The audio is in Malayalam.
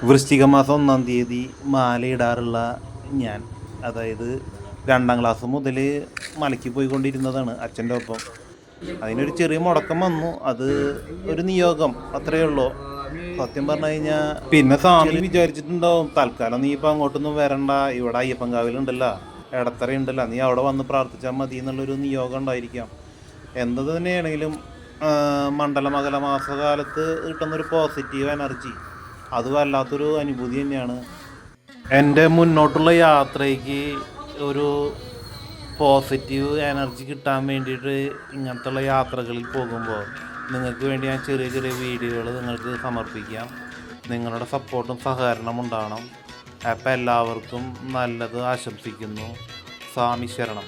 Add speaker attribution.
Speaker 1: വൃശ്ചിക മാസം 1-ാം തീയതി മാലയിടാറുള്ള ഞാൻ, അതായത് 2ാം ക്ലാസ് മുതൽ മലയ്ക്ക് പോയിക്കൊണ്ടിരുന്നതാണ് അച്ഛൻ്റെ ഒപ്പം. അതിനൊരു ചെറിയ മുടക്കം വന്നു. അത് ഒരു നിയോഗം, അത്രയേ ഉള്ളൂ. സത്യം പറഞ്ഞു കഴിഞ്ഞാൽ പിന്നെ സ്വാമി വിചാരിച്ചിട്ടുണ്ടാവും, തൽക്കാലം നീ ഇപ്പം അങ്ങോട്ടൊന്നും വരണ്ട, ഇവിടെ അയ്യപ്പൻകാവിലുണ്ടല്ലോ, ഇടത്തറ ഉണ്ടല്ലോ, നീ അവിടെ വന്ന് പ്രാർത്ഥിച്ചാൽ മതി എന്നുള്ളൊരു നിയോഗം ഉണ്ടായിരിക്കാം. എന്ത് തന്നെയാണെങ്കിലും മണ്ഡലമകല മാസകാലത്ത് കിട്ടുന്നൊരു പോസിറ്റീവ് എനർജി അത് വല്ലാത്തൊരു അനുഭൂതി തന്നെയാണ്. എൻ്റെ മുന്നോട്ടുള്ള യാത്രയ്ക്ക് ഒരു പോസിറ്റീവ് എനർജി കിട്ടാൻ വേണ്ടിയിട്ട് ഇങ്ങനത്തുള്ള യാത്രകളിൽ പോകുമ്പോൾ നിങ്ങൾക്ക് വേണ്ടി ഞാൻ ചെറിയ ചെറിയ വീഡിയോകൾ നിങ്ങൾക്ക് സമർപ്പിക്കാം. നിങ്ങളുടെ സപ്പോർട്ടും സഹകരണം ഉണ്ടാവണം. അപ്പം എല്ലാവർക്കും നല്ലത് ആശംസിക്കുന്നു. സ്വാമി ശരണം.